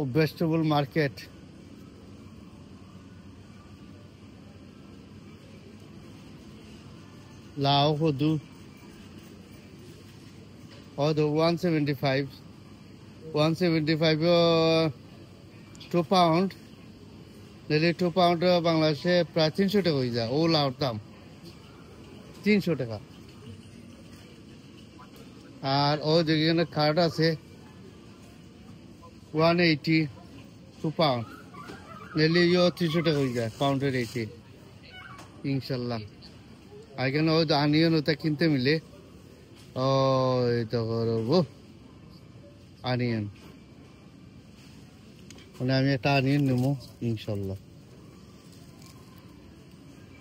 vegetable market. Lao Hodu. Hodu 175. 175 2 pound. Nearly 2 pound বাংলাদেশে প্রায় 300 টাকা হয়ে যায় ও লাউর দাম 300 টাকা আর ও যেখানে কার্ড আছে 180 2 pound nearly 300 টাকা হয়ে যায় পাউন্ডের 80 ইনশাল্লাহ আর এখানে ও আনিয়ন ওটা কিনতে মিলে ও এটা করবো আনিয়ন মানে আমি একটা আনিয়ন নেবো ইনশাল্লাহ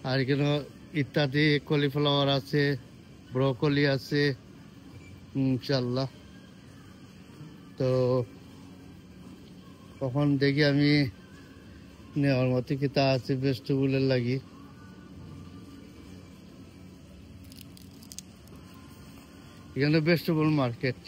আর এখানে ইত্যাদি কলিফ্লাওয়ার আছে ব্রোকলি আছে ইনশাল্লাহ তো তখন দেখি আমি নেওয়ার মতো কি তা আছে ভেজিটেবলের লাগি এখানে ভেজিটেবল মার্কেট